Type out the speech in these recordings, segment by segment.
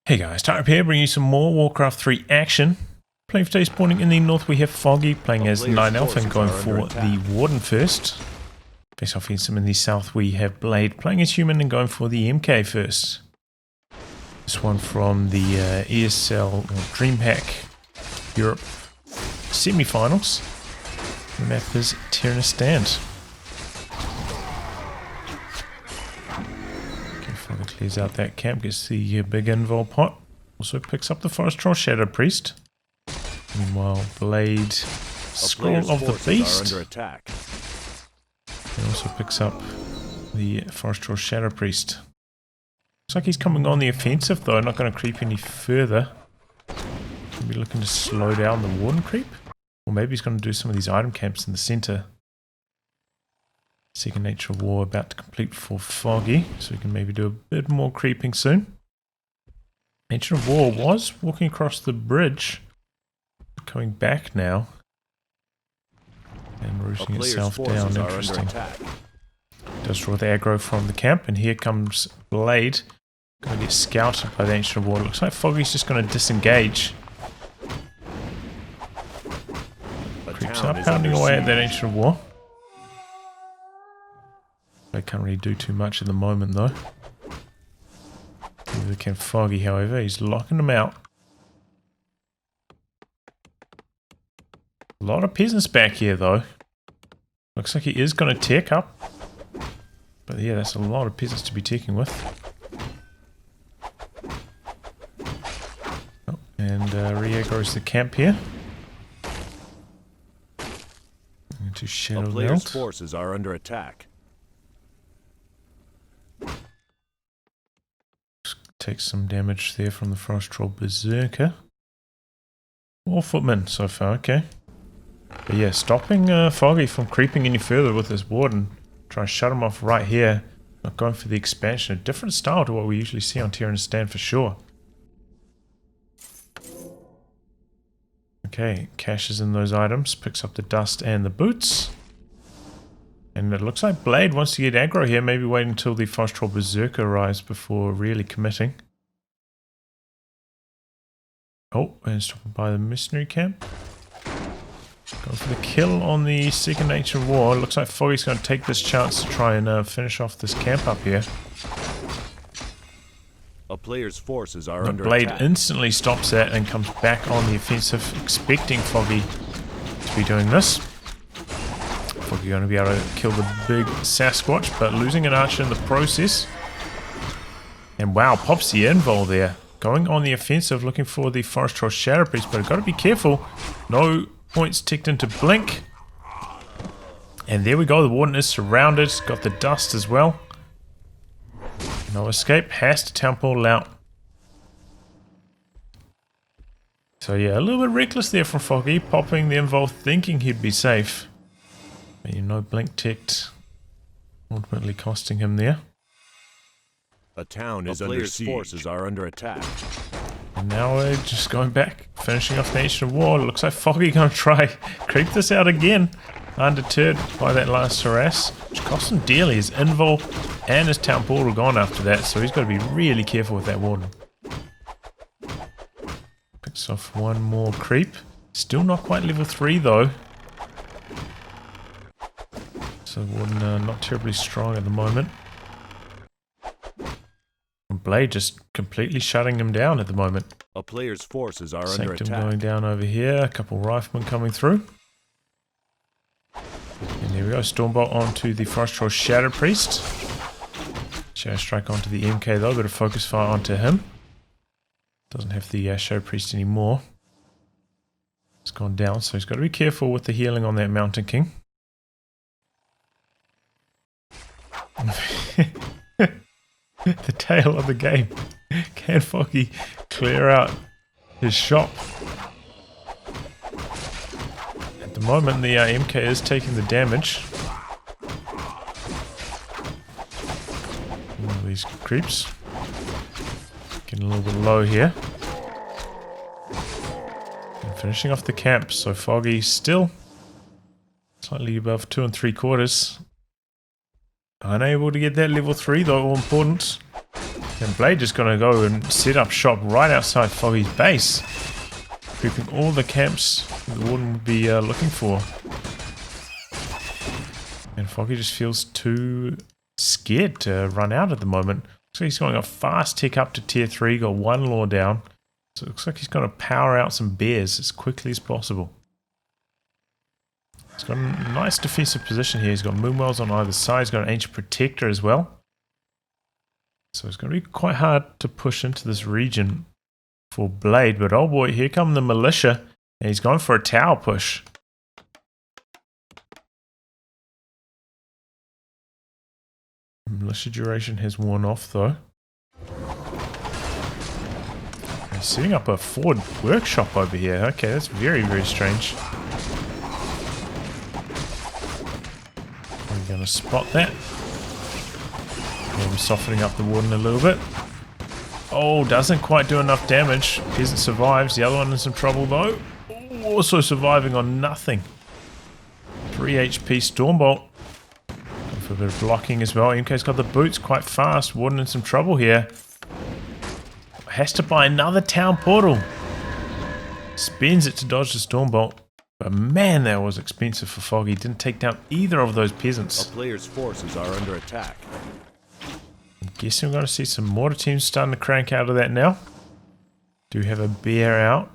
Hey guys, Type here, bringing you some more Warcraft 3 action. Playing for today, spawning in the north, we have Foggy, playing as 9 Elf and going for the Warden first. Face off against him in the south, we have Blade, playing as Human and going for the MK first. This one from the ESL or Dreamhack Europe semi-finals. The map is Terenas. Foggy clears out that camp, gets the big invul pot. Also picks up the Forest Troll Shadow Priest. Meanwhile, Blade, Scroll of the Beast. He also picks up the Forest Troll Shadow Priest. Looks like he's coming on the offensive though, not going to creep any further. Maybe looking to slow down the Warden creep. Or maybe he's going to do some of these item camps in the center. Second Nature War about to complete for Foggy, so we can maybe do a bit more creeping soon. Nature War was walking across the bridge, coming back now, and rooting itself down. Interesting. Does draw the aggro from the camp, and here comes Blade. Going to get scouted by the Ancient War. Looks like Foggy's just going to disengage. Creeps up, pounding away at that Ancient War. They can't really do too much at the moment though. Neither can Foggy, however. He's locking them out. A lot of peasants back here though. Looks like he is going to tech up. But yeah, that's a lot of peasants to be teching with. Oh, and re-aggro's the camp here. Into Shadow Player's Melt. forces are under attack. Takes some damage there from the Frost Troll Berserker. 4 footmen so far, okay. But yeah, stopping Foggy from creeping any further with his Warden. Try to shut him off right here. Not going for the expansion. A different style to what we usually see on Terenas for sure. Okay, cashes in those items. Picks up the dust and the boots. And it looks like Blade wants to get aggro here, maybe wait until the Frost Troll Berserker arrives before really committing. Oh, and stopping by the Mercenary Camp. Going for the kill on the Second Nature War. Looks like Foggy's going to take this chance to try and finish off this camp up here. A player's forces are But under Blade attack. instantly stops that and comes back on the offensive, expecting Foggy to be doing this. Foggy going to be able to kill the big Sasquatch, but losing an archer in the process. And wow, pops the invul there. Going on the offensive, looking for the Forest Troll Shadow Priest, but I've got to be careful. No points ticked into Blink. And there we go, the Warden is surrounded. Got the dust as well. No escape, has to town portal out. So yeah, a little bit reckless there from Foggy, popping the invul, thinking he'd be safe. But you know, Blink ticked, ultimately costing him there. A town is under siege. Forces are under attack. And now we're just going back, finishing off Nation of War. Looks like Foggy going to try creep this out again. Undeterred by that last harass, which cost him dearly. His invul and his town portal gone after that, so he's got to be really careful with that Warden. Picks off one more creep. Still not quite level 3 though. So Warden not terribly strong at the moment. And Blade just completely shutting him down at the moment. A player's forces are under Sanctum attack. going down over here. A couple riflemen coming through. And there we go. Stormbolt onto the Forest Troll Shadow Priest. Shadow Strike onto the MK though. Bit of focus fire onto him. Doesn't have the Shadow Priest anymore. It's gone down, so he's got to be careful with the healing on that Mountain King. The tail of the game. Can Foggy clear out his shop? At the moment, the MK is taking the damage. One of these creeps. Getting a little bit low here. And finishing off the camp. So Foggy still slightly above 2 3/4. Unable to get that level 3 though, all important. And Blade just gonna go and set up shop right outside Foggy's base, creeping all the camps the Warden would be looking for. And Foggy just feels too scared to run out at the moment. So he's going a fast tick up to tier 3, got 1 law down. So it looks like he's going to power out some bears as quickly as possible. He's got a nice defensive position here. He's got Moonwells on either side. He's got an Ancient Protector as well. So it's going to be quite hard to push into this region for Blade. But oh boy, here come the Militia. And he's going for a tower push. Militia duration has worn off though. He's setting up a Ford workshop over here. Okay, that's very, very strange. I'm going to spot that. Maybe softening up the Warden a little bit. Oh, doesn't quite do enough damage. Peasant survives. The other one in some trouble though. Also surviving on nothing. 3 HP Stormbolt. For a bit of blocking as well. MK's got the boots quite fast. Warden in some trouble here. Has to buy another town portal. Spends it to dodge the Stormbolt. But man, that was expensive for Foggy. Didn't take down either of those peasants. A player's forces are under attack. I'm guessing we're going to see some mortar teams starting to crank out of that now. Do have a bear out.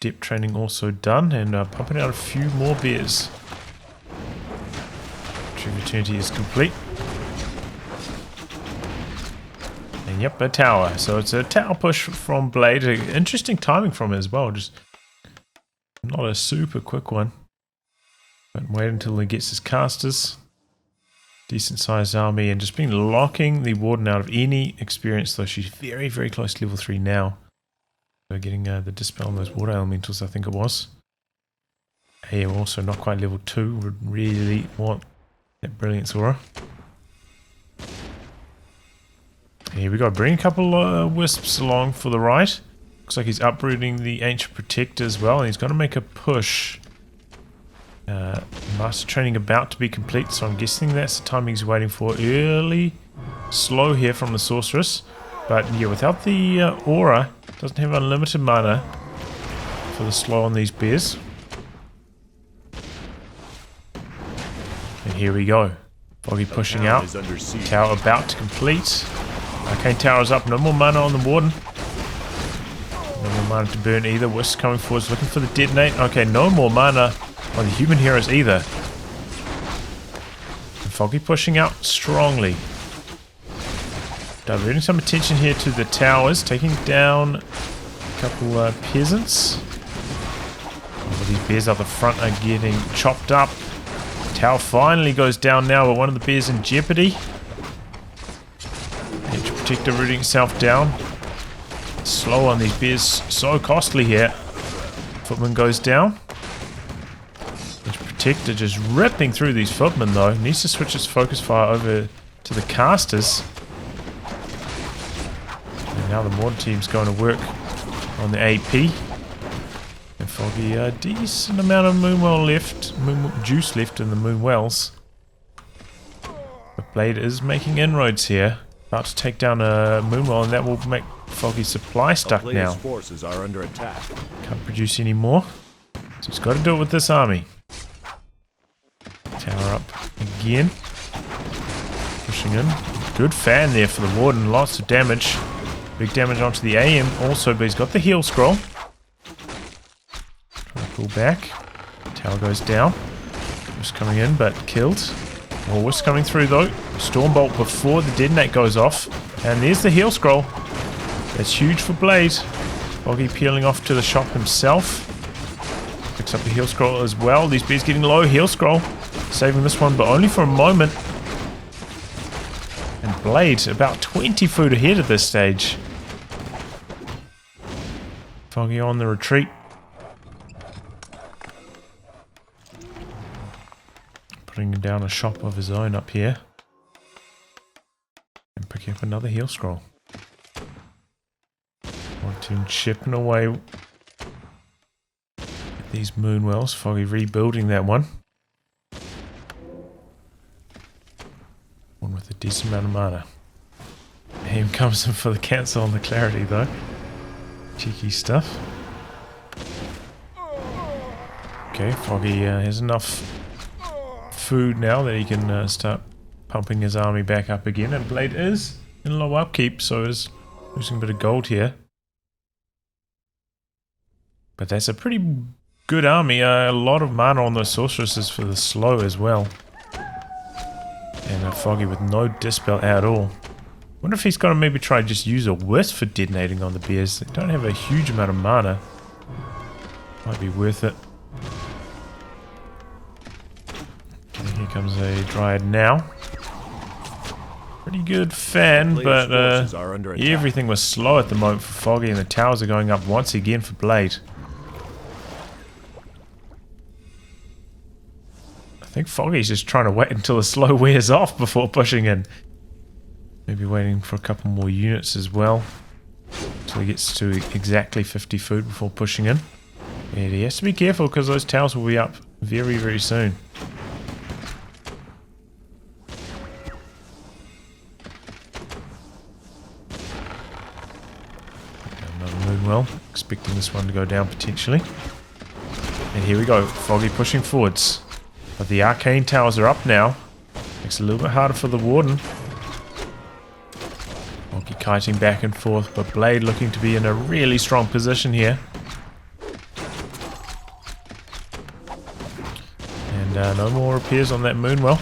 Depth training also done. And pumping out a few more bears. Opportunity is complete. And yep, a tower. So it's a tower push from Blade. Interesting timing from it as well. Just not a super quick one. But wait until he gets his casters. Decent sized army and just been locking the Warden out of any experience, though she's very, very close to level 3 now. So getting the dispel on those water elementals, I think it was. Hey, also not quite level 2. Would really want that Brilliance Aura. Here we go. Bring a couple wisps along for the right. Looks like he's uprooting the Ancient Protector as well. And he's going to make a push. Master training about to be complete. So I'm guessing that's the timing he's waiting for. Early slow here from the Sorceress. But yeah, without the aura, doesn't have unlimited mana for the slow on these bears. And here we go. Foggy pushing out. Tower about to complete. Arcane Tower's up. No more mana on the Warden. No more mana to burn either. Wisp coming forwards looking for the detonate. Okay, no more mana on the human heroes either. And Foggy pushing out strongly. Diverting some attention here to the towers. Taking down a couple peasants. Oh, these bears up the front are getting chopped up. Tower finally goes down now, but one of the bears in jeopardy. Ancient Protector rooting itself down. Slow on these bears, so costly here. Footman goes down. Ancient Protector just ripping through these footmen though. Needs to switch its focus fire over to the casters. And now the Mortar team's going to work on the AP. And Foggy, a decent amount of Moonwell left, juice left in the Moonwells. But Blade is making inroads here. About to take down a Moonwell, and that will make Foggy's supply stuck now. Forces are under attack. Can't produce any more. So he's got to do it with this army. Tower up again. Pushing in. Good fan there for the Warden. Lots of damage. Big damage onto the AM also, but he's got the heal scroll. Trying to pull back. Tower goes down. Wisp coming in, but killed. More Wisp coming through though. Stormbolt before the detonate goes off. And there's the heal scroll. That's huge for Blade. Foggy peeling off to the shop himself. Picks up the heal scroll as well. These bears getting low. Heal scroll. Saving this one, but only for a moment. And Blade about 20 foot ahead at this stage. Foggy on the retreat. Putting down a shop of his own up here. And picking up another heal scroll. One team chipping away at these Moonwells. Foggy rebuilding that one. One with a decent amount of mana. Aim comes in for the cancel on the clarity though. Cheeky stuff. Okay, Foggy has enough food now that he can start pumping his army back up again, and Blade is in low upkeep, so is losing a bit of gold here. But that's a pretty good army. A lot of mana on those sorceresses for the slow as well. And Foggy with no dispel at all. Wonder if he's got to maybe try to just use a wisp for detonating on the bears. They don't have a huge amount of mana. Might be worth it. Okay, here comes a Dryad now. Pretty good fan, but everything was slow at the moment for Foggy, and the towers are going up once again for Blade. I think Foggy's just trying to wait until the slow wears off before pushing in. Maybe waiting for a couple more units as well, until he gets to exactly 50 food before pushing in. And he has to be careful because those towers will be up very, very soon. Well, expecting this one to go down potentially. And here we go, Foggy pushing forwards. But the arcane towers are up now. Makes it a little bit harder for the Warden. Foggy kiting back and forth, but Blade looking to be in a really strong position here. And no more repairs on that Moonwell.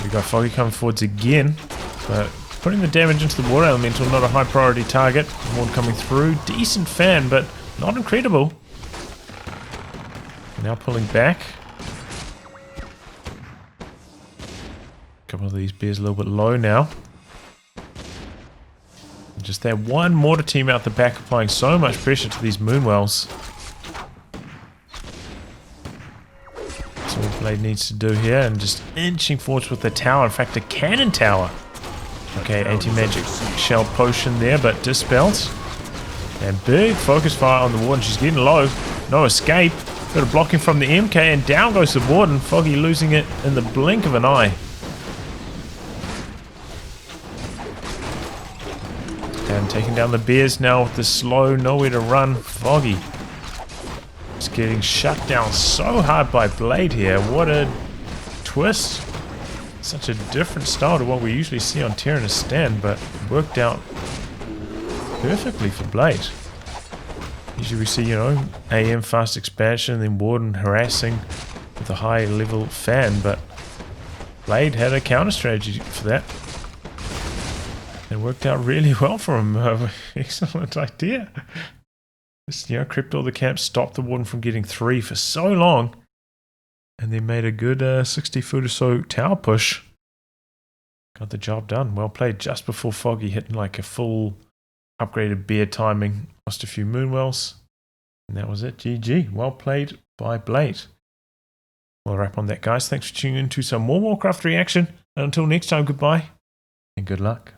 We got Foggy coming forwards again, but putting the damage into the water elemental, not a high priority target. Warden coming through, decent fan, but not incredible. Now pulling back. A couple of these bears a little bit low now. Just that one mortar team out the back applying so much pressure to these Moonwells. That's all Blade needs to do here, and just inching forwards with the tower. In fact, a cannon tower. Okay, anti-magic shell potion there, but dispelled. And big focus fire on the Warden. She's getting low. No escape. Got a blocking from the MK, and down goes the Warden. Foggy losing it in the blink of an eye. And taking down the bears now with the slow. Nowhere to run. Foggy is getting shut down so hard by Blade here. What a twist. Such a different style to what we usually see on Terenas stand, but worked out perfectly for Blade. Usually we see, you know, AM fast expansion, then Warden harassing with a high level fan, but Blade had a counter strategy for that. It worked out really well for him. Excellent idea. Just, you know, crept all the camps, stopped the Warden from getting 3 for so long. And they made a good 60 foot or so tower push. Got the job done. Well played just before Foggy hitting like a full upgraded bear timing. Lost a few Moonwells. And that was it. GG. Well played by Blade. We'll wrap on that, guys. Thanks for tuning in to some more Warcraft reaction. And until next time, goodbye and good luck.